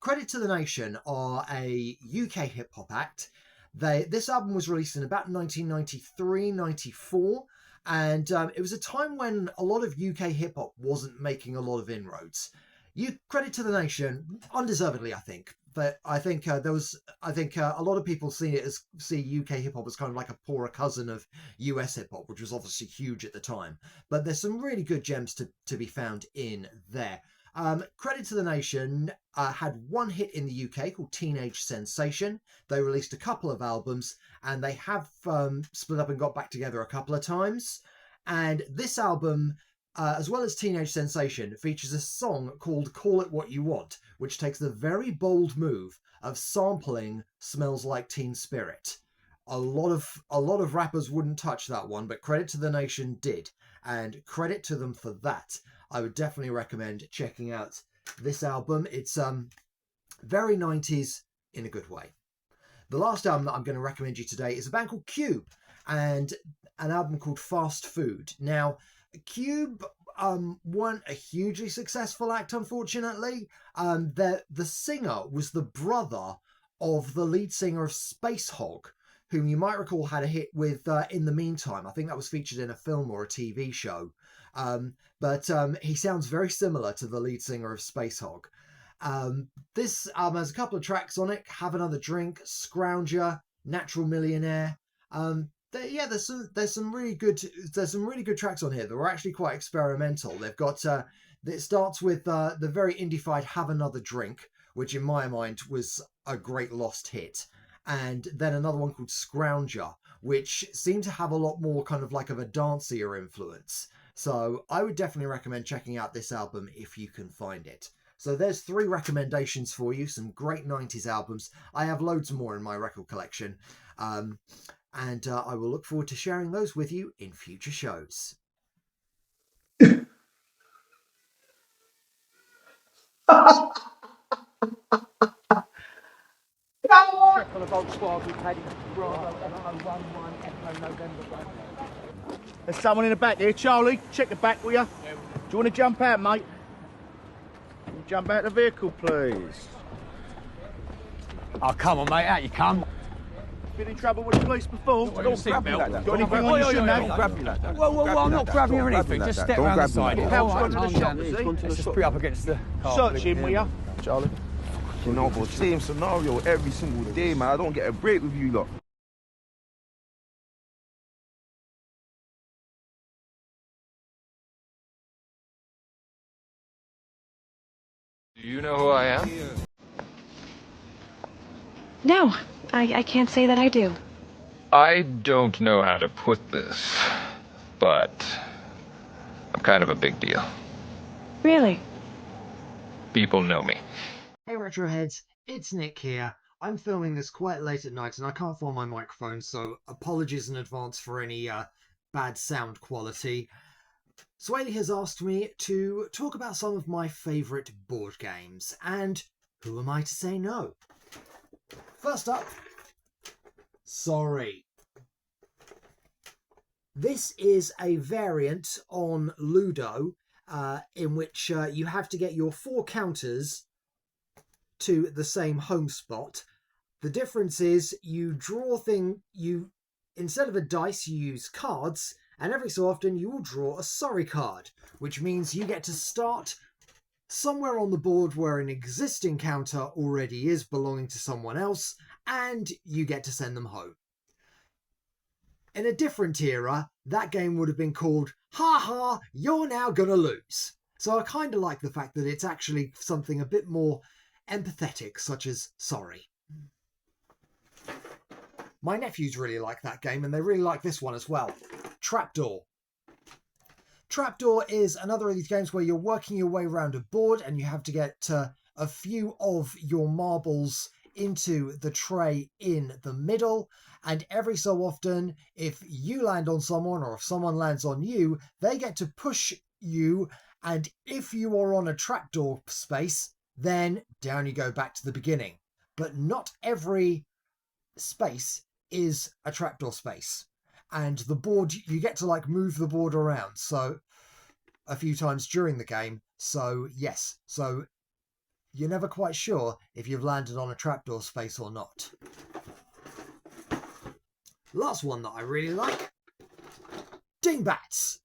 Credit to the Nation are a UK hip-hop act. This album was released in about 1993-94, and it was a time when a lot of UK hip-hop wasn't making a lot of inroads. Credit to the Nation, undeservedly, I think. But I think a lot of people see UK hip-hop as kind of like a poorer cousin of US hip-hop, which was obviously huge at the time. But there's some really good gems to be found in there. Credit to the Nation had one hit in the UK called Teenage Sensation. They released a couple of albums, and they have split up and got back together a couple of times. And this album, as well as Teenage Sensation, features a song called Call It What You Want, which takes the very bold move of sampling Smells Like Teen Spirit. A lot of rappers wouldn't touch that one, but Credit to the Nation did, and credit to them for that. I would definitely recommend checking out this album. It's very 90s in a good way. The last album that I'm going to recommend you today is a band called Cube and an album called Fast Food. Now, Cube weren't a hugely successful act, unfortunately. The singer was the brother of the lead singer of Space Hog, whom you might recall had a hit with In the Meantime. I think that was featured in a film or a TV show. But he sounds very similar to the lead singer of Space Hog. This album has a couple of tracks on it: Have Another Drink, Scrounger, Natural Millionaire. There's some really good tracks on here that were actually quite experimental. They've got it starts with the very indie-fied Have Another Drink, which in my mind was a great lost hit, and then another one called Scrounger, which seemed to have a lot more kind of like of a dancier influence. So I would definitely recommend checking out this album if you can find it. So there's 3 recommendations for you, some great 90s albums. I have loads more in my record collection. And I will look forward to sharing those with you in future shows. There's someone in the back here. Charlie, check the back, will you? Do you want to jump out, mate? Jump out the vehicle, please. Oh, come on, mate, out you come. Been in trouble with the police before? Don't grab me like that. Got anything on you shouldn't have? Don't grab me like that. Well, I'm not grabbing or anything. Just step around the side. How's gone to the shop, is he? Let's just put up against the car. Search him, will you? Charlie. You know, for same scenario every single day, man. I don't get a break with you lot. Do you know who I am? No, I can't say that I do. I don't know how to put this, but I'm kind of a big deal. Really? People know me. Hey Retroheads, it's Nick here. I'm filming this quite late at night and I can't find my microphone, so apologies in advance for any bad sound quality. Swaley has asked me to talk about some of my favourite board games, and who am I to say no? First up, Sorry. This is a variant on Ludo in which you have to get your 4 counters to the same home spot. The difference is you draw instead of a dice, you use cards, and every so often you will draw a sorry card, which means you get to start somewhere on the board where an existing counter already is belonging to someone else, and you get to send them home. In a different era, that game would have been called Ha Ha, You're Now Gonna Lose. So I kind of like the fact that it's actually something a bit more empathetic, such as sorry. My nephews really like that game, and they really like this one as well. Trapdoor. Trapdoor is another of these games where you're working your way around a board and you have to get a few of your marbles into the tray in the middle, and every so often, if you land on someone or if someone lands on you, they get to push you, and if you are on a trapdoor space, then down you go back to the beginning. But not every space is a trapdoor space, and the board, you get to like move the board around so a few times during the game. So yes, so you're never quite sure if you've landed on a trapdoor space or not. Last one that I really like, Dingbats.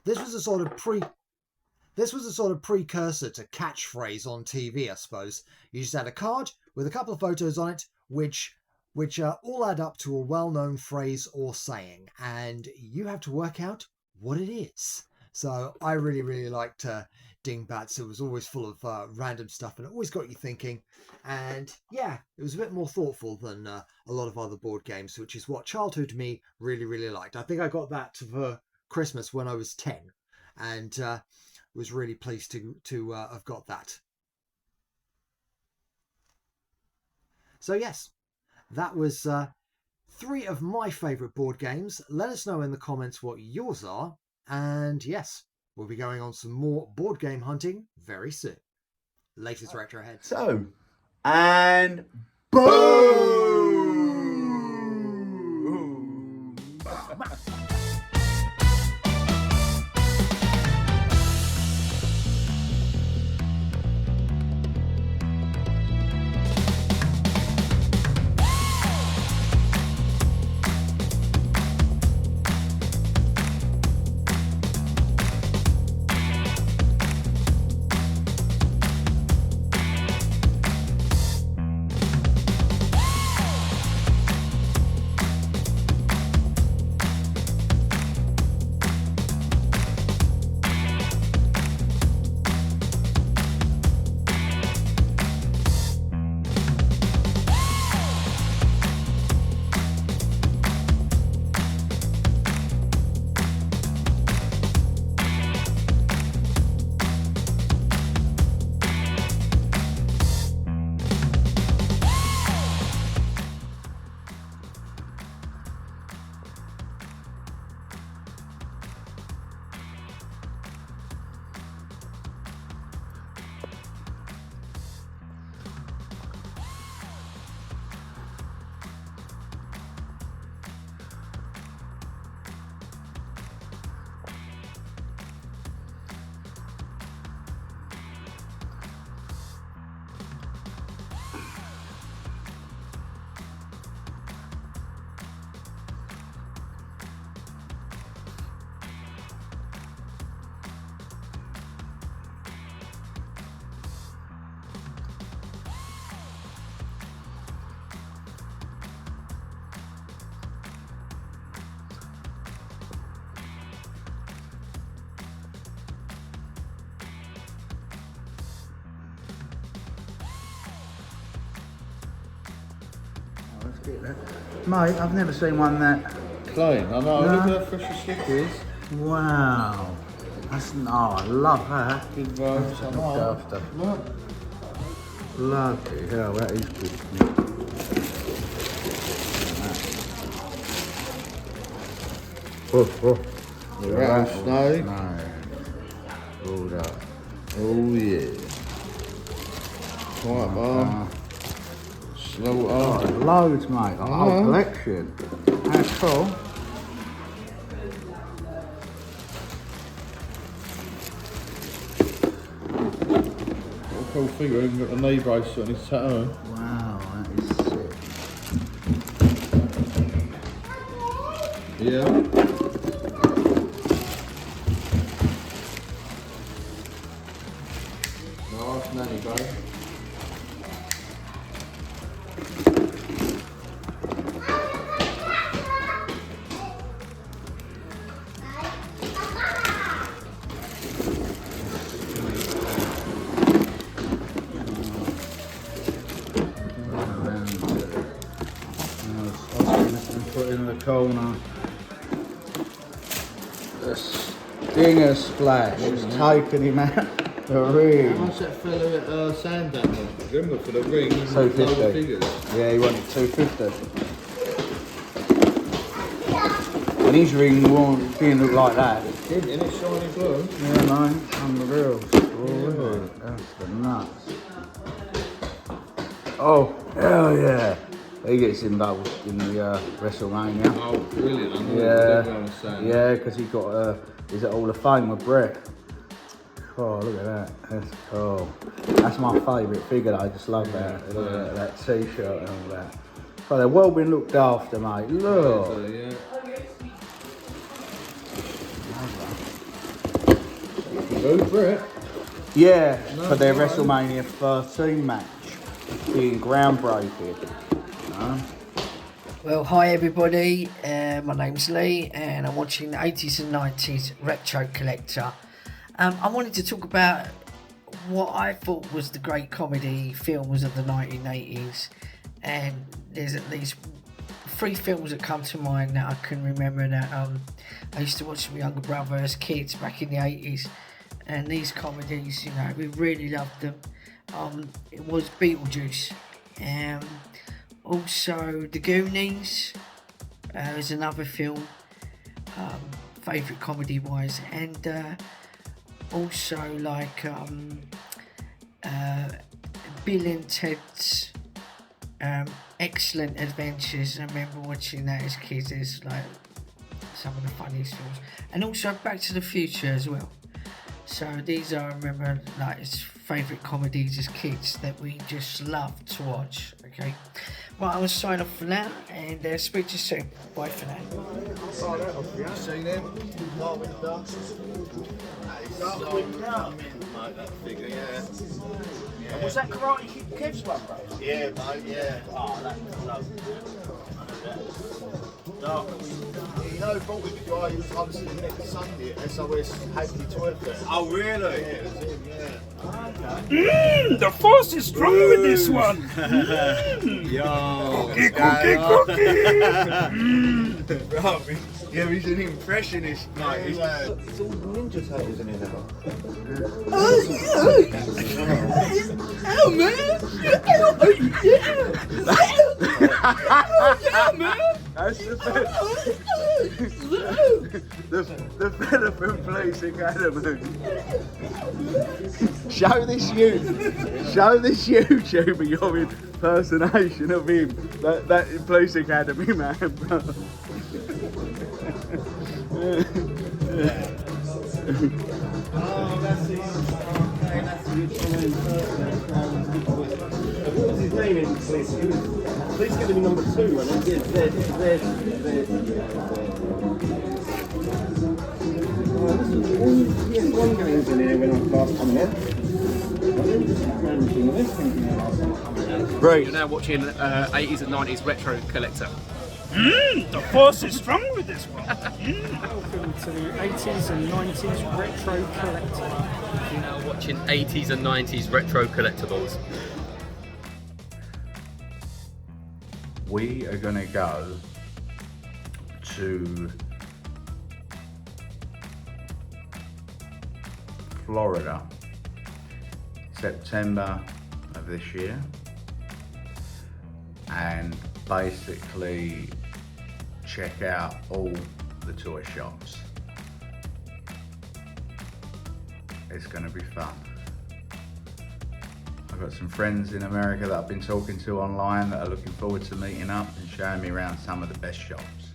This was a sort of precursor to Catchphrase on TV, I suppose. You just had a card with a couple of photos on it, which all add up to a well-known phrase or saying, and you have to work out what it is. So I really, really liked Dingbats. It was always full of random stuff, and it always got you thinking. And yeah, it was a bit more thoughtful than a lot of other board games, which is what childhood me really, really liked. I think I got that for Christmas when I was 10, and was really pleased to have got that. So yes, that was 3 of my favourite board games. Let us know in the comments what yours are. And yes, we'll be going on some more board game hunting very soon. Latest Retroheads. So, and boom! Mate, I've never seen one that clean. I know. Look how fresh your slip is. Wow. That's I love that. Good robes. I know. Look. Bloody hell, that is good. The rattlesnake. No. All that. Oh yeah. White bar. Slaughter. Loads, mate. A whole collection. That's cool. What a cool figure. Even got the knee brace on his tattoo. Wow, that is sick. Yeah. Nice nanny, babe. Put in the corner. The stinger splash has taken him out the ring. How much that fella at Sandown? Remember for the ring? 250. Yeah, he wanted 250. And his ring didn't look like that. Didn't it? It's shiny blue. Yeah, man, unreal. Oh, that's the nuts. Oh, hell yeah. He gets involved in the WrestleMania. Oh, brilliant. Yeah, because he got he's at Hall of Fame with Brett. Oh, look at that. That's cool. That's my favourite figure. I just love that. Look at that t-shirt and all that. But they're well been looked after, mate. Look. Yeah. Good, Brett. Yeah, for their WrestleMania 13 match. Being groundbreaking. Well, hi everybody, my name's Lee and I'm watching the 80s and 90s Retro Collector. I wanted to talk about what I thought was the great comedy films of the 1980s, and there's at least 3 films that come to mind that I can remember that I used to watch with my younger brother as kids back in the 80s, and these comedies, you know, we really loved them. It was Beetlejuice. Also, The Goonies is another film, favourite comedy wise, and also like Bill and Ted's Excellent Adventures. I remember watching that as kids. It's like some of the funniest films. And also Back to the Future as well. So these are, I remember, like, his favourite comedies as kids that we just loved to watch, okay? Right, I will sign off for now and speak to you soon. Bye for now. Seen him? Darwin Duck. That figure, yeah. And was that Karate Kid's one, bro? Yeah, mate, yeah. Oh, that was lovely. You know, brought with the guy who was hosting next Sunday at SOS Hackney Toy Fair. Oh, really? Yeah, it was him, yeah. The force is strong with this one. Yo, Cookie. Bro, yeah, he's an impressionist, mate. It's all Ninja Turtles in here now. Oh, man. Yeah, man. That's the fella from Police Academy. Show this YouTuber your impersonation of him. That Police Academy man, bro. What was his name in Police? It was Police Academy number 2, and there's PS1 games in here when I last come here. Right. You're now watching 80s and 90s retro collector. The force is strong with this one. Welcome to the 80s and 90s retro collector. You're now watching 80s and 90s retro collectibles. We are going to go to Florida, September of this year, and basically check out all the toy shops. It's going to be fun. I've got some friends in America that I've been talking to online that are looking forward to meeting up and showing me around some of the best shops.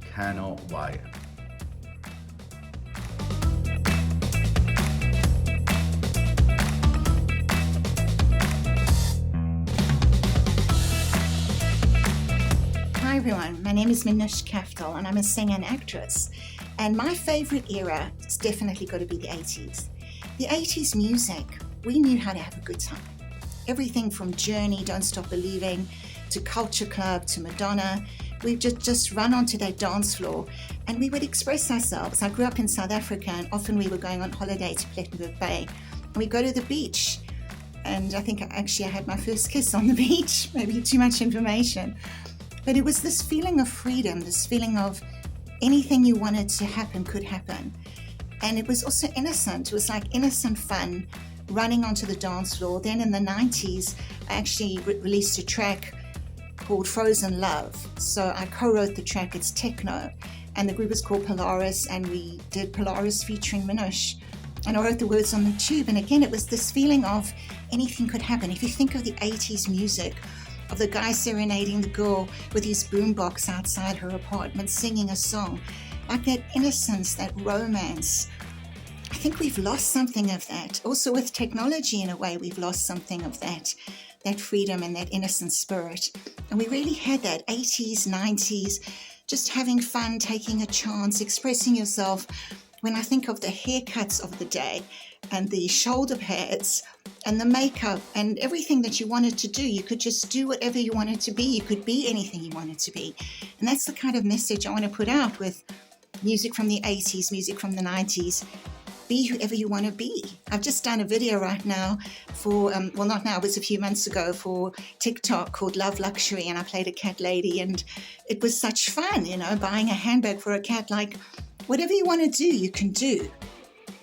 Cannot wait. Hi everyone, my name is Minush Kaftal and I'm a singer and actress. And my favourite era is definitely got to be the 80s. The 80s music, we knew how to have a good time. Everything from Journey, Don't Stop Believing, to Culture Club, to Madonna. We just run onto that dance floor and we would express ourselves. I grew up in South Africa and often we were going on holiday to Plettenberg Bay. And we go to the beach. And I think I had my first kiss on the beach, maybe too much information. But it was this feeling of freedom, this feeling of anything you wanted to happen could happen. And it was also innocent. It was like innocent fun, running onto the dance floor. Then in the 90s, I actually released a track called Frozen Love. So I co-wrote the track, it's techno. And the group is called Polaris, and we did Polaris featuring Minush. And I wrote the words on the tube. And again, it was this feeling of anything could happen. If you think of the 80s music, of the guy serenading the girl with his boombox outside her apartment, singing a song, like that innocence, that romance. I think we've lost something of that. Also with technology, in a way, we've lost something of that freedom and that innocent spirit. And we really had that 80s, 90s, just having fun, taking a chance, expressing yourself. When I think of the haircuts of the day and the shoulder pads and the makeup and everything that you wanted to do, you could just do whatever you wanted to be. You could be anything you wanted to be. And that's the kind of message I want to put out with music from the 80s, music from the 90s. Be whoever you want to be. I've just done a video right now for, well, not now, it was a few months ago, for TikTok called Love Luxury, and I played a cat lady, and it was such fun, you know, buying a handbag for a cat. Like, whatever you want to do, you can do.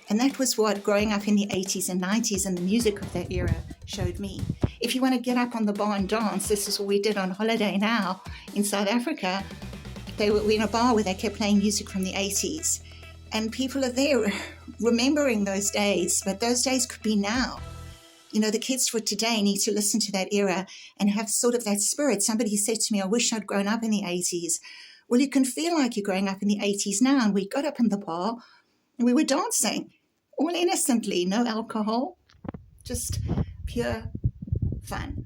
And that was what growing up in the 80s and 90s and the music of that era showed me. If you want to get up on the bar and dance, this is what we did on holiday now in South Africa. We were in a bar where they kept playing music from the 80s. And people are there remembering those days, but those days could be now. You know, the kids for today need to listen to that era and have sort of that spirit. Somebody said to me, I wish I'd grown up in the 80s, Well, you can feel like you're growing up in the 80s now, and we got up in the bar and we were dancing, all innocently, no alcohol, just pure fun.